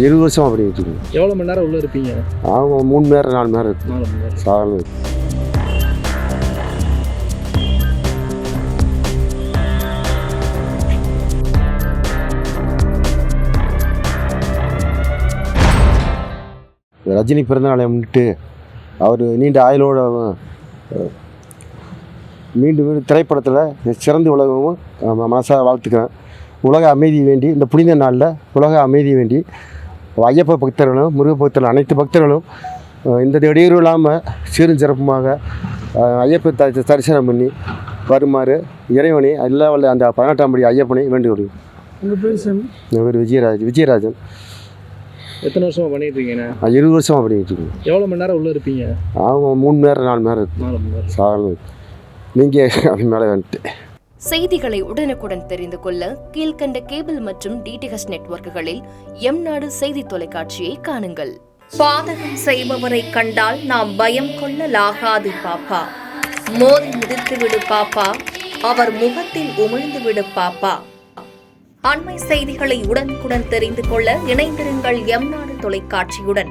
20 வருஷமாக பண்ணிக்கிட்டு இருக்கேன். எவ்வளோ மணி நேரம் உள்ளே இருப்பீங்க? அவங்க 3 மணி நேரம் 4 மணி நேரம் இருக்கு 4 மணி நேரம். சாதாரண. ரஜினி பிறந்தநாளை முன்னிட்டு அவர் நீண்ட ஆயுளோட மீண்டும் திரைப்படத்தில் சிறந்து உலகமும் மனசாக வாழ்த்துக்கிறேன். உலக அமைதி வேண்டி இந்த புனித நாளில் உலக அமைதி வேண்டி ஐயப்ப பக்தர்களும் முருக பக்தர்களும் அனைத்து பக்தர்களும் இந்த இடையூறு இல்லாமல் சீரும் சிறப்புமாக ஐயப்ப தரிசனம் பண்ணி வருமாறு இறைவனை எல்லா வல்ல அந்த 18ஆம் படி ஐயப்பனை வேண்டுகொள்கிறேன். உங்கள் பேர் சாமி? என் பேர் விஜயராஜன். எத்தனை வருஷமாக பண்ணிட்டு இருக்கீங்க? 20 வருஷமாக பண்ணிக்கிட்டு இருக்கேன். எவ்வளோ மணி நேரம் உள்ளே இருப்பீங்க? அவங்க 3 மணி நேரம் 4 மணி நேரம் இருக்கு 4 மணி நேரம். சாதாரண. நீங்கள் அது மேலே வந்துட்டு செய்திகளை உடனுக்குடன் தெரிந்து கொள்ள கீழ்கண்ட கேபிள் மற்றும் டிடிஹெச் நெட்வொர்க்குகளில் எம்நாடு செய்தி தொலைக்காட்சியை காணுங்கள். பாதகம் செய்பவரை கண்டால் நாம் பயம் கொள்ளலாகாது பாப்பா. மோதி மிதித்து விடு பாப்பா, அவர் முகத்தில் உமிழ்ந்து விடு பாப்பா. அண்மை செய்திகளை உடனுக்குடன் தெரிந்து கொள்ள இணைந்திருங்கள் எம்நாடு தொலைக்காட்சியுடன்.